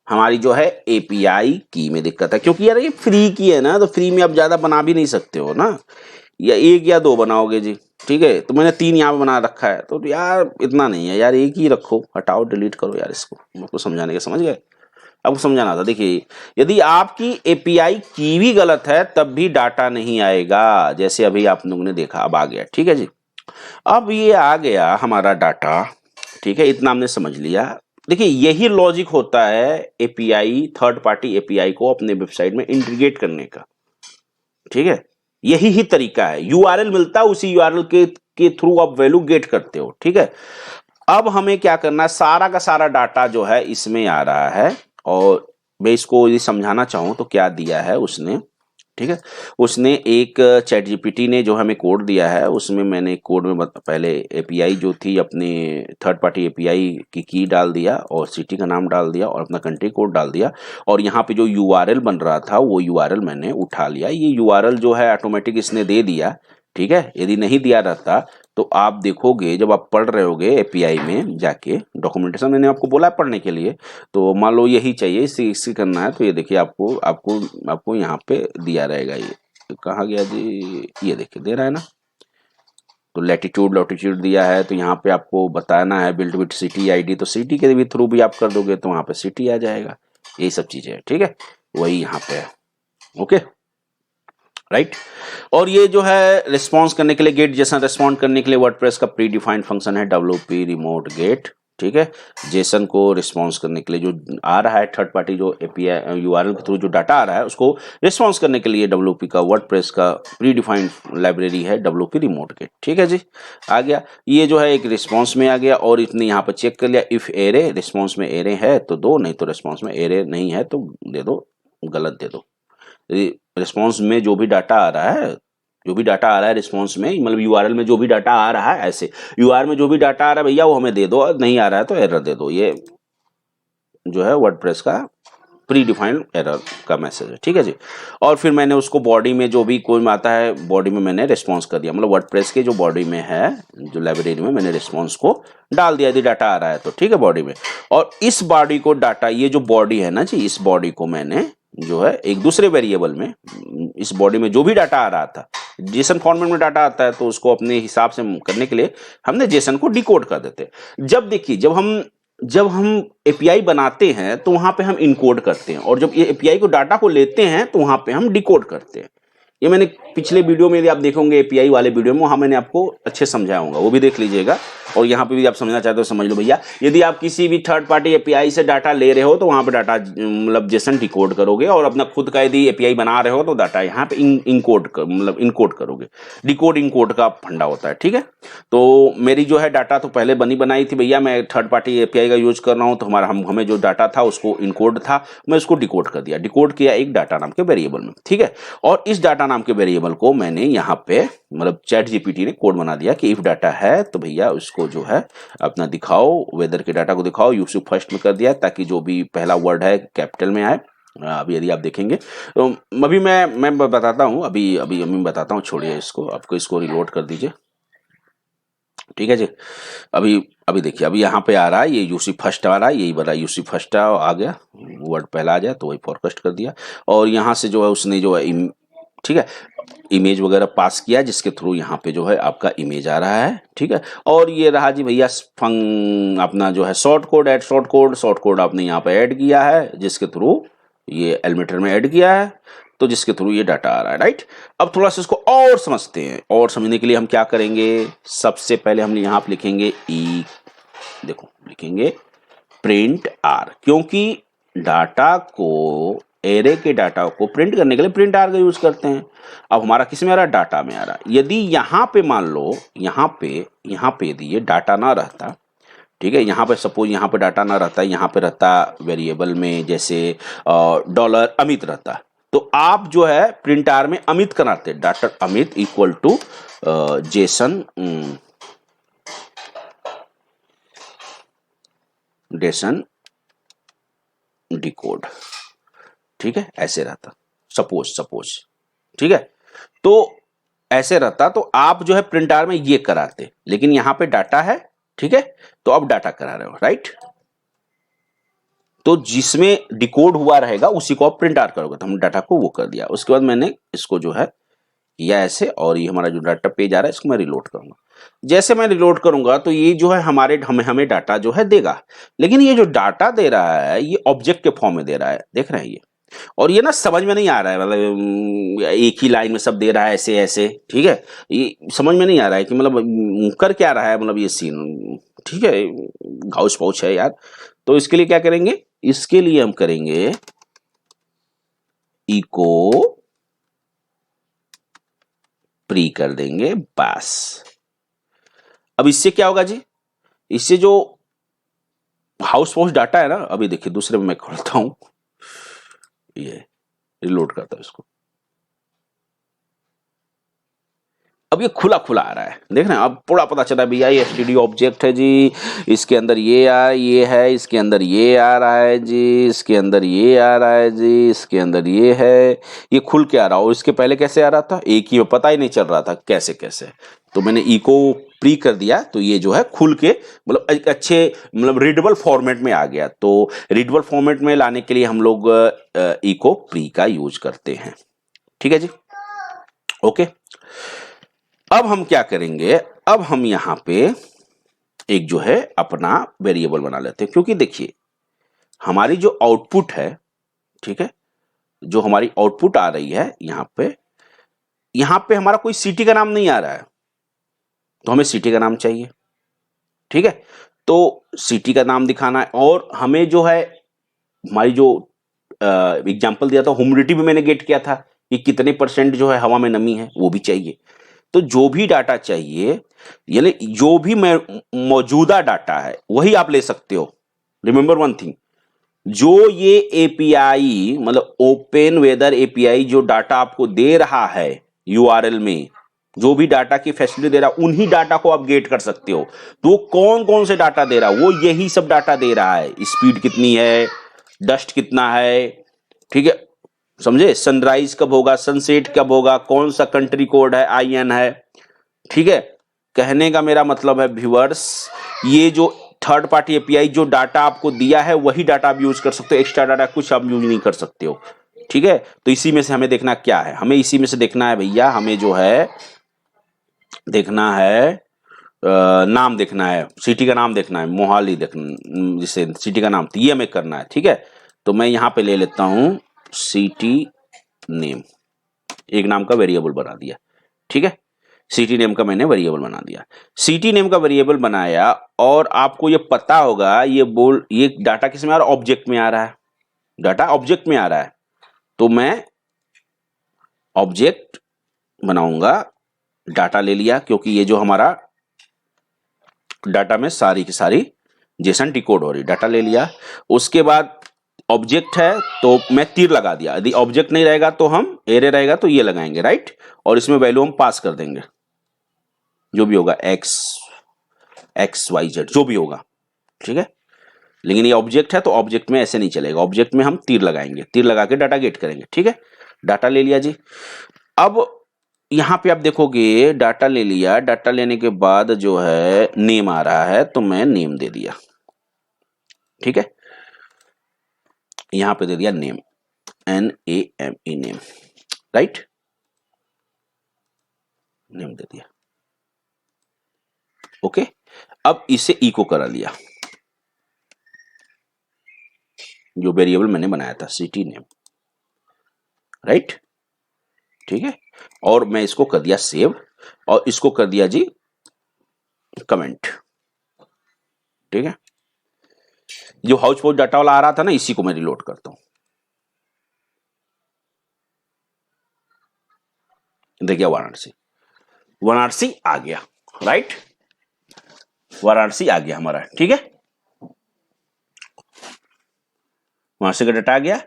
हमारी जो है एपीआई की में दिक्कत है, क्योंकि यार ये फ्री की है ना, तो फ्री में आप ज्यादा बना भी नहीं सकते हो ना, या एक या दो बनाओगे जी, ठीक है, तो मैंने 3 यहाँ पे बना रखा है, तो यार इतना नहीं है यार, एक ही रखो, हटाओ डिलीट करो यार इसको, आपको समझाने के, समझ गए, आपको समझाना था। देखिए यदि आपकी एपीआई की भी गलत है तब भी डाटा नहीं आएगा, जैसे अभी आप लोगों ने देखा, अब आ गया, ठीक है जी। अब ये आ गया हमारा डाटा, ठीक है, इतना हमने समझ लिया। देखिए यही लॉजिक होता है एपीआई, थर्ड पार्टी एपीआई को अपने वेबसाइट में इंटीग्रेट करने का, ठीक है, यही ही तरीका है। यूआरएल मिलता है, उसी यूआरएल के थ्रू आप वैल्यू गेट करते हो, ठीक है। अब हमें क्या करना है, सारा का सारा डाटा जो है इसमें आ रहा है, और मैं इसको यदि समझाना चाहूं तो क्या दिया है उसने, ठीक है, उसने एक चैट जीपीटी ने जो हमें कोड दिया है, उसमें मैंने कोड में पहले एपीआई जो थी अपने थर्ड पार्टी एपीआई की डाल दिया, और सिटी का नाम डाल दिया, और अपना कंट्री कोड डाल दिया, और यहाँ पे जो यूआरएल बन रहा था वो यूआरएल मैंने उठा लिया। ये यूआरएल जो है ऑटोमेटिक इसने दे दिया, ठीक है। यदि नहीं दिया रहता तो आप देखोगे जब आप पढ़ रहे होगे एपीआई में जाके, डॉक्यूमेंटेशन मैंने आपको बोला पढ़ने के लिए, तो मान लो यही चाहिए, इसी करना है, तो ये देखिए आपको आपको आपको यहाँ पे दिया रहेगा। ये तो कहाँ गया जी, ये देखिए दे रहा है ना, तो लैटिट्यूड लॉटिट्यूड दिया है, तो यहाँ पे आपको बताना है बिल्ड विथ सिटी आईडी, तो सिटी के भी थ्रू भी आप कर दोगे तो वहाँ पे सिटी आ जाएगा, यही सब चीजें है, ठीक है, वही यहाँ पे है, ओके, राइट। और ये जो है रिस्पॉन्स करने के लिए, गेट जेसन रिस्पॉन्ड करने के लिए वर्डप्रेस का प्री डिफाइंड फंक्शन है wp रिमोट गेट, ठीक है। जेसन को रिस्पॉन्स करने के लिए जो आ रहा है थर्ड पार्टी जो एपीआई यूआरएल के थ्रू जो डाटा आ रहा है उसको रिस्पॉन्स करने के लिए wp का वर्डप्रेस का प्री डिफाइंड लाइब्रेरी है wp रिमोट गेट, ठीक है जी, आ गया। ये जो है एक रिस्पॉन्स में आ गया, और इसने यहाँ पर चेक कर लिया, इफ एरे, रिस्पॉन्स में एरे है तो दो, नहीं तो रिस्पॉन्स में एरे नहीं है तो दे दो, गलत दे दो। रिस्पॉन्स में जो भी डाटा आ रहा है, जो भी डाटा आ रहा है रिस्पॉन्स में, मतलब यूआरएल में जो भी डाटा आ रहा है, ऐसे यूआरएल में जो भी डाटा आ रहा है भैया वो हमें दे दो, नहीं आ रहा है तो एरर दे दो। ये जो है वर्डप्रेस का प्री डिफाइंड एरर का मैसेज है, ठीक है जी। और फिर मैंने उसको बॉडी में जो भी कोई आता है बॉडी में मैंने रिस्पॉन्स कर दिया, मतलब वर्डप्रेस के जो बॉडी में है जो लाइब्रेरी में मैंने रिस्पॉन्स को डाल दिया यदि डाटा आ रहा है तो, ठीक है, बॉडी में। और इस बॉडी को डाटा, ये जो बॉडी है ना जी, इस बॉडी को मैंने जो है एक दूसरे वेरिएबल में, इस बॉडी में जो भी डाटा आ रहा था, जेसन फॉर्मेट में डाटा आता है तो उसको अपने हिसाब से करने के लिए हमने जेसन को डिकोड कर देते। जब देखिए जब हम एपीआई बनाते हैं तो वहां पे हम इनकोड करते हैं, और जब ये एपीआई को डाटा को लेते हैं तो वहां पे हम डिकोड करते हैं। ये मैंने पिछले वीडियो में यदि आप देखोगे एपीआई वाले वीडियो में, वहां मैंने आपको अच्छे समझाया होगा, वो भी देख लीजिएगा। और यहाँ पे भी आप समझना चाहते हो समझ लो भैया, यदि आप किसी भी थर्ड पार्टी एपीआई से डाटा ले रहे हो तो वहां पे डाटा मतलब जेसन डिकोड करोगे, और अपना खुद का यदि एपीआई बना रहे हो तो डाटा यहाँ पे इनकोड मतलब इनकोड करोगे। डिकोड इनकोड का फंडा होता है, ठीक है। तो मेरी जो है डाटा तो पहले बनी बनाई थी भैया, मैं थर्ड पार्टी एपीआई का यूज कर रहा हूँ, तो हमें जो डाटा था उसको इनकोड था, मैं उसको डिकोड कर दिया, डिकोड किया एक डाटा नाम के वेरिएबल में, ठीक है। और इस डाटा नाम के वेरिएबल को मैंने यहाँ पे मतलब चैट जीपीटी ने कोड बना दिया कि इफ डाटा है तो भैया उसको जो है अपना दिखाओ, वेदर के डाटा को दिखाओ, यूज फर्स्ट में कर दिया ताकि जो भी पहला वर्ड है कैपिटल में आए। अभी यदि आप देखेंगे तो अभी मैं बताता हूँ, अभी अभी अभी बताता हूँ, छोड़िए इसको, आपको इसको रिलोड कर दीजिए, ठीक है जी। अभी अभी देखिए, अभी यहाँ पे आ रहा है ये यूसी फर्स्ट आ रहा है, यही बड़ा यूसी फर्स्ट आ गया, वर्ड पहला आ जाए तो वही फॉरकास्ट कर दिया, और यहाँ से जो है उसने जो है ठीक है इमेज वगैरह पास किया जिसके थ्रू यहाँ पे जो है आपका इमेज आ रहा है, ठीक है। और ये रहा जी भैया अपना जो है शॉर्ट कोड आपने यहाँ पे ऐड किया है, जिसके थ्रू ये एलिमेटर में ऐड किया है, तो जिसके थ्रू ये डाटा आ रहा है, राइट। अब थोड़ा सा इसको और समझते हैं, और समझने के लिए हम क्या करेंगे, सबसे पहले हम यहाँ पे लिखेंगे देखो लिखेंगे प्रिंट आर, क्योंकि डाटा को एरे के डाटा को प्रिंट करने के लिए प्रिंट आर का यूज करते हैं। अब हमारा किस में आ रहा है, डाटा में आ रहा है। यदि यहाँ पे मान लो यहाँ पे यदि ये डाटा ना रहता, ठीक है, यहाँ पे सपोज यहाँ पे डाटा ना रहता, यहाँ पे रहता वेरिएबल में जैसे डॉलर अमित रहता, तो आप जो है प्रिंट आर में अमित कराते, डाटा अमित equal to JSON JSON decode, ठीक है, ऐसे रहता सपोज, ठीक है। तो ऐसे रहता तो आप जो है प्रिंट आर में ये कराते, लेकिन यहां पे डाटा है, ठीक है, तो अब डाटा करा रहे हो, राइट। तो जिसमें डिकोड हुआ रहेगा उसी को आप प्रिंट आर करोगे, तो हमने डाटा को वो कर दिया। उसके बाद मैंने इसको जो है या ऐसे, और ये हमारा जो डाटा पेज आ रहा है इसको मैं रिलोड करूंगा। जैसे मैं रिलोड करूंगा तो ये जो है हमारे हमें डाटा जो है देगा, लेकिन ये जो डाटा दे रहा है ये ऑब्जेक्ट के फॉर्म में दे रहा है, देख रहे हैं ये। और ये ना समझ में नहीं आ रहा है, मतलब एक ही लाइन में सब दे रहा है ऐसे ऐसे, ठीक है। ये समझ में नहीं आ रहा है कि मतलब कर क्या रहा है, मतलब ये सीन, ठीक है, घाउस पाउच है यार। तो इसके लिए क्या करेंगे, इसके लिए हम करेंगे इको प्री कर देंगे बस। अब इससे क्या होगा जी, इससे जो हाउस पाउच डाटा है ना, अभी देखिए दूसरे में मैं खोलता हूं, ये रिलोड करता हूं इसको। अब ये खुला खुला आ रहा है, देख रहे हैं, अब पूरा पता चला भैया ये एसटीडी ऑब्जेक्ट है जी, इसके अंदर ये है, इसके अंदर ये आ रहा है जी, इसके अंदर ये आ रहा है जी, इसके अंदर ये है, ये खुल के आ रहा है। और इसके पहले कैसे आ रहा था, एक ही में पता ही नहीं चल रहा था कैसे कैसे। तो मैंने इको प्री कर दिया तो ये जो है खुल के, मतलब एक अच्छे, मतलब रीडेबल फॉर्मेट में आ गया। तो रीडेबल फॉर्मेट में लाने के लिए हम लोग इको प्री का यूज करते हैं, ठीक है जी, ओके। अब हम क्या करेंगे, अब हम यहां पे एक जो है अपना वेरिएबल बना लेते हैं, क्योंकि देखिए हमारी जो आउटपुट है, ठीक है, जो हमारी आउटपुट आ रही है यहां पे हमारा कोई सिटी का नाम नहीं आ रहा है, तो हमें सिटी का नाम चाहिए, ठीक है। तो सिटी का नाम दिखाना है, और हमें जो है हमारी जो एग्जांपल दिया था ह्यूमिडिटी भी मैंने गेट किया था कि कितने परसेंट जो है हवा में नमी है, वो भी चाहिए। तो जो भी डाटा चाहिए, यानी जो भी मौजूदा डाटा है वही आप ले सकते हो। रिमेंबर वन थिंग, जो ये एपीआई मतलब ओपन वेदर एपीआई जो डाटा आपको दे रहा है यूआरएल में, जो भी डाटा की फैसिलिटी दे रहा है उन्हीं डाटा को आप गेट कर सकते हो। तो कौन कौन से डाटा दे रहा है, वो यही सब डाटा दे रहा है, स्पीड कितनी है, डस्ट कितना है, ठीक है, समझे, सनराइज कब होगा, सनसेट कब होगा, कौन सा कंट्री कोड है, आईएन है, ठीक है। कहने का मेरा मतलब है व्यूअर्स, ये जो थर्ड पार्टी एपीआई जो डाटा आपको दिया है वही डाटा आप यूज कर सकते हो, एक्स्ट्रा डाटा कुछ आप यूज नहीं कर सकते हो, ठीक है। तो इसी में से हमें देखना क्या है, हमें इसी में से देखना है भैया, हमें जो है देखना है नाम देखना है, सिटी का नाम देखना है, मोहाली देखना, जिसे सिटी का नाम तो ये हमें करना है, ठीक है। तो मैं यहां पे ले लेता हूं सिटी नेम, एक नाम का वेरिएबल बना दिया, ठीक है। सिटी नेम का मैंने वेरिएबल बना दिया, सिटी नेम का वेरिएबल बनाया, और आपको ये पता होगा ये डाटा किस में आ रहा है, ऑब्जेक्ट में आ रहा है, डाटा ऑब्जेक्ट में आ रहा है। तो मैं ऑब्जेक्ट बनाऊंगा, डाटा ले लिया, क्योंकि ये जो हमारा डाटा में सारी की सारी जेसन डिकोड हो रही, डाटा ले लिया। उसके बाद ऑब्जेक्ट है तो मैं तीर लगा दिया, यदि ऑब्जेक्ट नहीं रहेगा तो हम एरे रहेगा तो ये लगाएंगे, राइट। और इसमें वैल्यू हम पास कर देंगे, जो भी होगा XYZ जो भी होगा, ठीक है। लेकिन ये ऑब्जेक्ट है तो ऑब्जेक्ट में ऐसे नहीं चलेगा, ऑब्जेक्ट में हम तीर लगाएंगे, तीर लगा के डाटा गेट करेंगे, ठीक है। डाटा ले लिया जी। अब यहां पे आप देखोगे डाटा ले लिया, डाटा लेने के बाद जो है नेम आ रहा है तो मैं नेम दे दिया, ठीक है। यहां पे दे दिया name, NAME name, right, name दे दिया, ओके। अब इसे इको करा लिया, जो वेरिएबल मैंने बनाया था सिटी नेम, राइट, ठीक है। और मैं इसको कर दिया सेव, और इसको कर दिया जी कमेंट, ठीक है। जो हाउस पोस्ट डाटा वाला आ रहा था ना, इसी को मैं रिलोड करता हूं, देखिए वाराणसी आ गया, राइट, वाराणसी आ गया हमारा, ठीक है, वाराणसी का डाटा आ गया।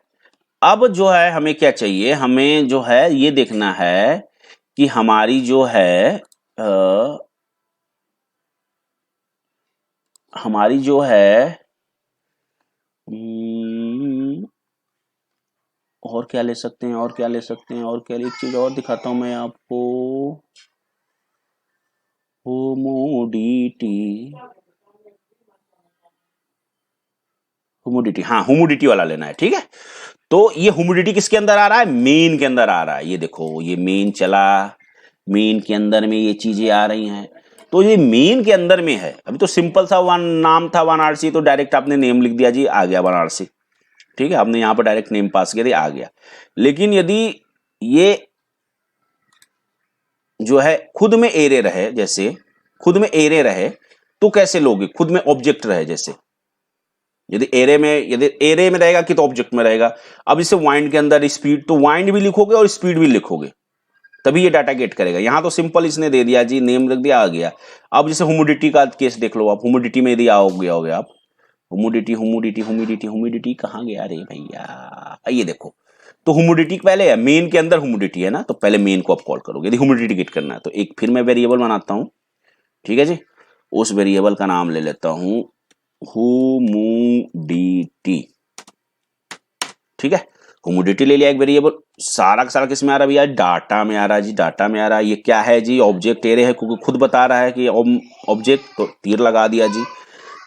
अब जो है हमें क्या चाहिए, हमें जो है ये देखना है कि हमारी जो है हमारी जो है और क्या ले सकते हैं, और क्या ले सकते हैं, और क्या, एक चीज और दिखाता हूं मैं आपको, ह्यूमिडिटी, ह्यूमिडिटी, हाँ ह्यूमिडिटी वाला लेना है, ठीक है। तो ये ह्यूमिडिटी किसके अंदर आ रहा है, मेन के अंदर आ रहा है। ये देखो ये मेन चला, मेन के अंदर में ये चीजें आ रही हैं, तो ये मेन के अंदर में है। अभी तो सिंपल सा वन नाम था वाराणसी, तो डायरेक्ट आपने नेम लिख दिया जी, आ गया वाराणसी, ठीक है, आपने यहाँ पर डायरेक्ट नेम पास किया, आ गया। लेकिन यदि ये जो है खुद में एरे रहे, जैसे खुद में एरे रहे तो कैसे लोगे, खुद में ऑब्जेक्ट रहे, जैसे यदि एरे में रहेगा कि तो ऑब्जेक्ट में रहेगा। अब इसे वाइंड के अंदर स्पीड, तो वाइंड भी लिखोगे और स्पीड भी लिखोगे, तभी ये डाटा गेट करेगा। यहां तो सिंपल इसने दे दिया जी, नेम रख दिया, आ गया। अब जैसे ह्यूमिडिटी का केस देख लो आप, ह्यूमिडिटी में यदि आओगे आप, ह्यूमिडिटी ह्यूमिडिटी ह्यूमिडिटी ह्यूमिडिटी कहाँ गया रे भैया, ये देखो, तो ह्यूमिडिटी पहले है, मेन के अंदर ह्यूमिडिटी है ना, तो पहले मेन को आप कॉल करोगे यदि ह्यूमिडिटी गेट करना है। तो एक फिर मैं वेरिएबल बनाता हूं, ठीक है जी, उस वेरिएबल का नाम ले लेता हूं ह्यूमिडिटी, ठीक है। ह्यूमिडिटी ले लिया एक वेरिएबल, सारा का सारा किस में आ रहा है भैया, डाटा में आ रहा है जी, डाटा में आ रहा है। ये क्या है जी, ऑब्जेक्ट एरे है, क्योंकि खुद बता रहा है कि ऑब्जेक्ट, तो तीर लगा दिया जी।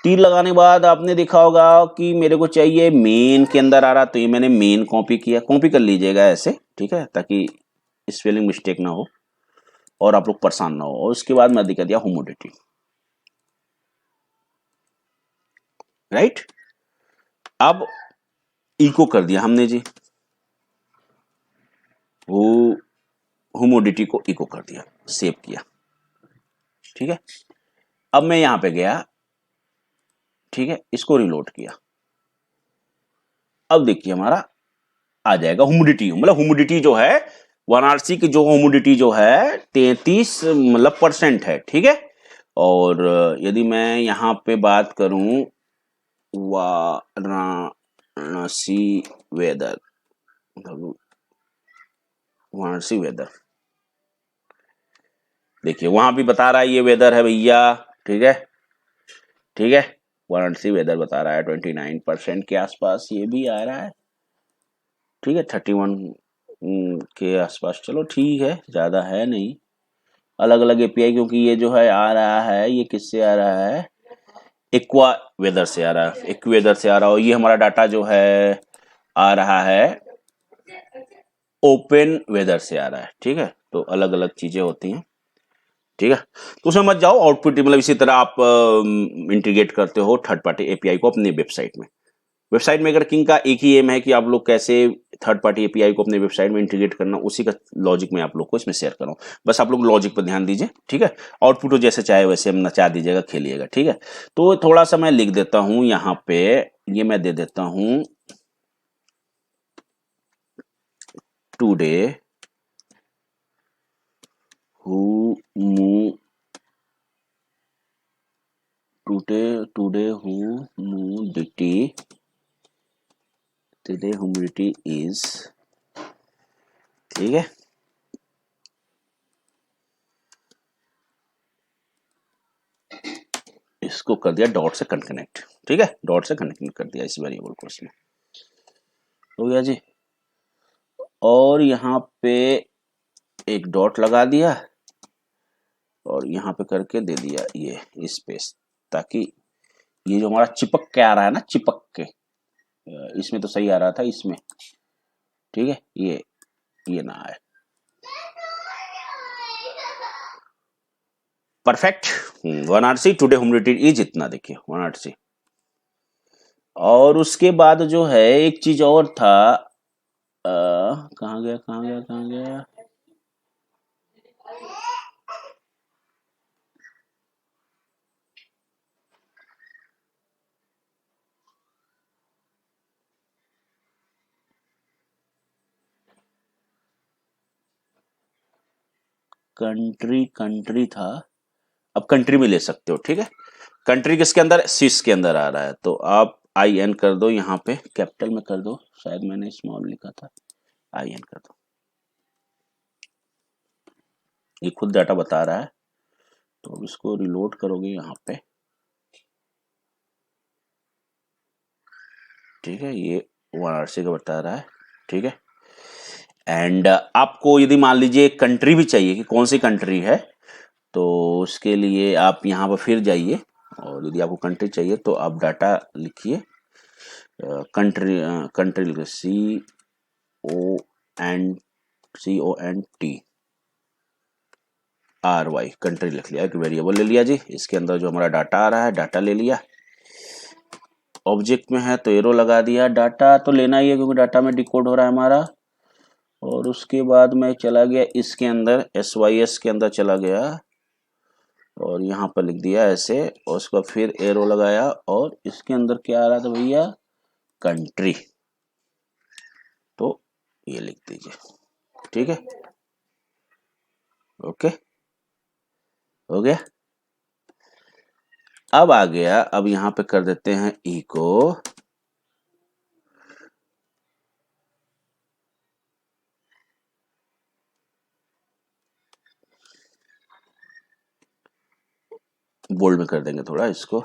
तीर लगाने के बाद आपने देखा होगा कि मेरे को चाहिए मेन के अंदर आ रहा, तो ये मैंने मेन कॉपी किया, कॉपी कर लीजिएगा ऐसे, ठीक है, ताकि स्पेलिंग मिस्टेक ना हो और आप लोग परेशान ना हो। और उसके बाद मैं दिखा दिया ह्यूमिडिटी, राइट। अब इको कर दिया हमने जी, वो ह्यूमिडिटी को इको कर दिया, सेव किया, ठीक है। अब मैं यहां पे गया, ठीक है, इसको रिलोड किया। अब देखिए हमारा आ जाएगा ह्यूमिडिटी, मतलब ह्यूमिडिटी जो है वाराणसी की, जो ह्यूमिडिटी जो है 33 मतलब % है, ठीक है। और यदि मैं यहां पे बात करूं वाराणसी वेदर, वाराणसी वेदर, देखिए वहां भी बता रहा है ये वेदर है भैया, ठीक है, ठीक है, वाराणसी वेदर बता रहा है 29% के आसपास, ये भी आ रहा है, ठीक है, 31 के आसपास। चलो ठीक है, ज्यादा है नहीं, अलग अलग एपीआई, क्योंकि ये जो है आ रहा है, ये किससे आ रहा है, एक्वा वेदर से आ रहा है, एक्वेदर से आ रहा है। और ये हमारा डाटा जो है आ रहा है ओपन वेदर से आ रहा है, ठीक है। तो अलग अलग चीजें होती हैं, ठीक है। तो उसमें मत जाओ, आउटपुट मतलब इसी तरह आप इंटीग्रेट करते हो थर्ड पार्टी एपीआई को अपने वेबसाइट में। वेबसाइट में वर्किंग का एक ही एम है कि आप लोग कैसे थर्ड पार्टी एपीआई को अपने वेबसाइट में इंटीग्रेट करना, उसी का लॉजिक मैं आप लोग को इसमें शेयर कर रहा हूं। बस आप लोग लॉजिक पर ध्यान दीजिए, ठीक है। आउटपुट तो जैसे चाहे वैसे हम नचा दीजिएगा, खेलिएगा, ठीक है। तो थोड़ा सा मैं लिख देता हूं यहां पे, ये मैं दे देता हूं टुडे ह्यूमिडिटी इज, ठीक है। इसको कर दिया डॉट से कनेक्ट, ठीक है, डॉट से कनेक्ट कर दिया इस वेरिएबल को, इसमें हो गया जी। और यहाँ पे एक डॉट लगा दिया और यहाँ पे करके दे दिया ये स्पेस, ताकि ये जो हमारा चिपक के आ रहा है ना, चिपक के, इसमें तो सही आ रहा था, इसमें, ठीक है, ये ना आए। Perfect. Varanasi today humidity is इतना, देखिए वाराणसी। और उसके बाद जो है एक चीज और था, कहाँ गया कहाँ गया कहाँ गया, कंट्री था, अब कंट्री में ले सकते हो, ठीक है। कंट्री किसके अंदर, सिस के अंदर आ रहा है, तो आप IN कर दो, यहाँ पे कैपिटल में कर दो, शायद मैंने स्मॉल लिखा था, IN कर दो। ये खुद डाटा बता रहा है, तो इसको रिलोड करोगे यहाँ पे, ठीक है, ये वाराणसी का बता रहा है, ठीक है। एंड आपको यदि मान लीजिए कंट्री भी चाहिए कि कौन सी कंट्री है, तो उसके लिए आप यहाँ पर फिर जाइए, और यदि आपको कंट्री चाहिए तो आप डाटा लिखिए, कंट्री CONTRY, कंट्री लिख लिया, एक वेरिएबल ले लिया जी। इसके अंदर जो हमारा डाटा आ रहा है, डाटा ले लिया। ऑब्जेक्ट में है तो एरो लगा दिया। डाटा तो लेना ही है क्योंकि डाटा में डिकोड हो रहा है हमारा। और उसके बाद मैं चला गया इसके अंदर, SYS के अंदर चला गया और यहाँ पर लिख दिया ऐसे, और उसका फिर एरो लगाया और इसके अंदर क्या आ रहा था भैया, कंट्री, तो ये लिख दीजिए। ठीक है, ओके, हो गया। अब आ गया, अब यहाँ पे कर देते हैं इको बोल्ड में कर देंगे थोड़ा इसको,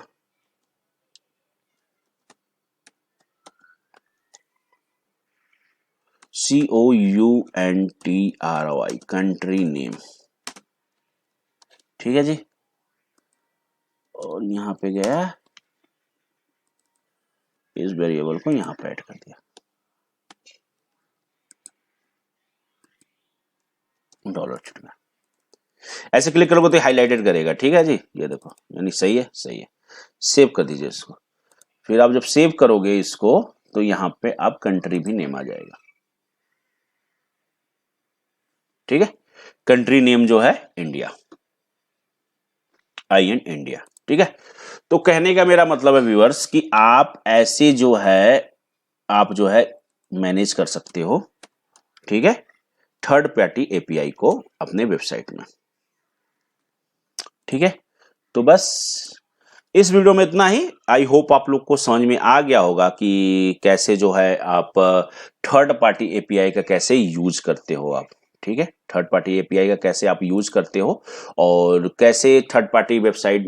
COUNTRY, कंट्री नेम। ठीक है जी, और यहाँ पे गया, इस वेरिएबल को यहाँ पे ऐड कर दिया, डॉलर छुट गया। ऐसे क्लिक करोगे तो हाईलाइटेड करेगा। ठीक है जी, ये देखो, यानी सही है, सही है। सेव कर दीजिए इसको। फिर आप जब सेव करोगे इसको तो यहाँ पे आप कंट्री भी नेम आ जाएगा। ठीक है, कंट्री नेम जो है इंडिया, IN इंडिया। ठीक है, तो कहने का मेरा मतलब है व्यूअर्स कि आप ऐसे जो है, आप जो है मैनेज कर सकते हो। ठीक है, थर्ड पार्टी API को अपने वेबसाइट में। ठीक है, तो बस इस वीडियो में इतना ही। आई होप आप लोग को समझ में आ गया होगा कि कैसे जो है आप थर्ड पार्टी API का कैसे यूज करते हो आप। ठीक है, थर्ड पार्टी API का कैसे आप यूज करते हो और कैसे थर्ड पार्टी वेबसाइट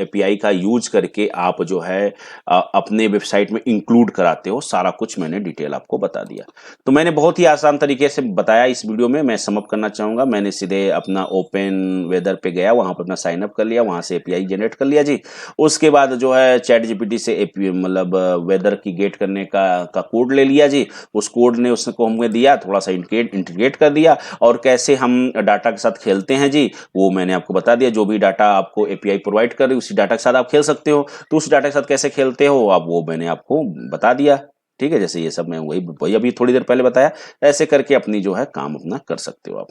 API का यूज करके आप जो है अपने वेबसाइट में इंक्लूड कराते हो, सारा कुछ मैंने डिटेल आपको बता दिया। तो मैंने बहुत ही आसान तरीके से बताया इस वीडियो में। मैं समअप करना चाहूंगा, मैंने सीधे अपना ओपन वेदर पे गया, वहां पर अपना साइन अप कर लिया, वहां से API जनरेट कर लिया जी। उसके बाद जो है चैट GPT से API मतलब वेदर की गेट करने का कोड ले लिया जी। उस कोड ने उसको हमें दिया, थोड़ा सा इंटीग्रेट कर दिया, और कैसे हम डाटा के साथ खेलते हैं जी वो मैंने आपको बता दिया। जो भी डाटा आपको API प्रोवाइड कर रही है उसी डाटा के साथ आप खेल सकते हो, तो उस डाटा के साथ कैसे खेलते हो आप, वो मैंने आपको बता दिया। ठीक है, जैसे ये सब मैं वही अभी थोड़ी देर पहले बताया, ऐसे करके अपनी जो है काम अपना कर सकते हो आप।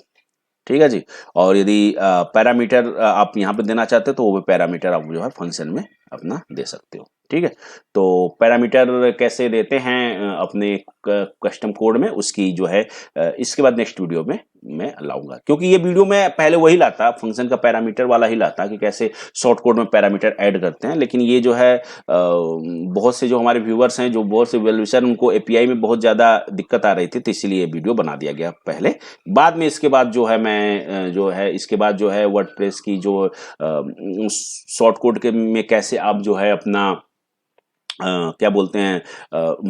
ठीक है जी, और यदि पैरामीटर आप यहाँ पे देना चाहते हो तो वो पैरामीटर आप जो है फंक्शन में अपना दे सकते हो। ठीक है, तो पैरामीटर कैसे देते हैं अपने कस्टम कोड में, उसकी जो है इसके बाद नेक्स्ट वीडियो में मैं लाऊंगा, क्योंकि ये वीडियो में पहले वही लाता, फंक्शन का पैरामीटर वाला ही लाता कि कैसे शॉर्ट कोड में पैरामीटर ऐड करते हैं। लेकिन ये जो है बहुत से जो हमारे व्यूअर्स हैं, जो बहुत से वेल विशर, उनको API में बहुत ज़्यादा दिक्कत आ रही थी, तो इसीलिए वीडियो बना दिया गया पहले। बाद में इसके बाद जो है मैं जो है इसके बाद जो है वर्डप्रेस की जो शॉर्ट कोड के में कैसे आप जो है अपना क्या बोलते हैं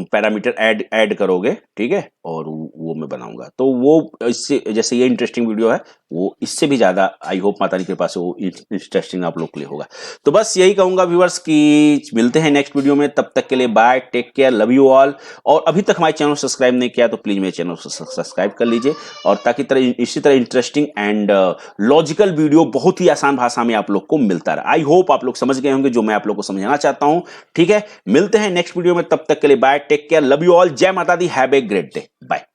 पैरामीटर ऐड करोगे। ठीक है, और वो मैं बनाऊंगा, तो वो इससे जैसे ये इंटरेस्टिंग वीडियो है, वो इससे भी ज्यादा आई होप माता रानी के पास वो इंटरेस्टिंग आप लोग के लिए होगा। तो बस यही कहूंगा व्यूअर्स कि मिलते हैं नेक्स्ट वीडियो में, तब तक के लिए bye, take care, love you all. और अभी तक हमारे चैनल सब्सक्राइब नहीं किया तो प्लीज मेरे चैनल को सब्सक्राइब कर लीजिए, और ताकि इसी तरह इंटरेस्टिंग एंड लॉजिकल वीडियो बहुत ही आसान भाषा में आप लोग को मिलता रहा। आई होप आप लोग समझ गए होंगे जो मैं आप लोग को समझाना चाहता हूं। ठीक है, मिलते हैं नेक्स्ट वीडियो में, तब तक के लिए bye, take care, love you all, जय माता दी, have a great day, bye.